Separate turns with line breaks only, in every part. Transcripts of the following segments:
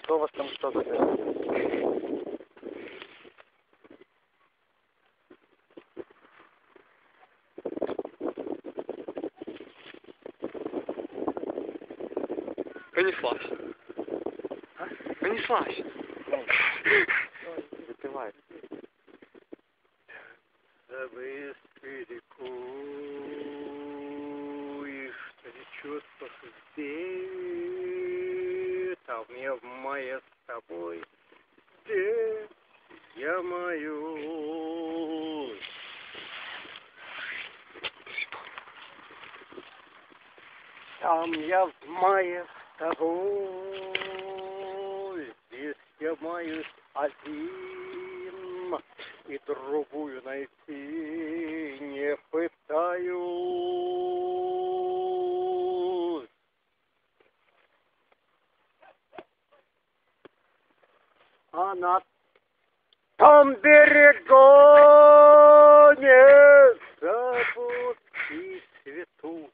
Что у вас там что такое?
Понеслась.
А?
Понеслась.
Выпивай.
Завыс реку, и что течет по судьбе, там я в мае с тобой, здесь я мою. Там я в мае с тобой, здесь я маюсь один, и другую найти не пытаюсь. А на том берегу не забудки цветут,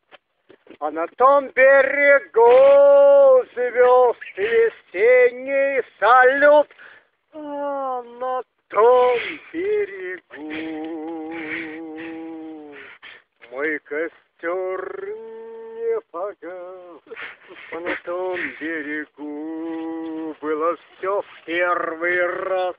а на том берегу звезды весенний салют, а на том берегу мой костер не погас, а на том берегу было все в первый раз.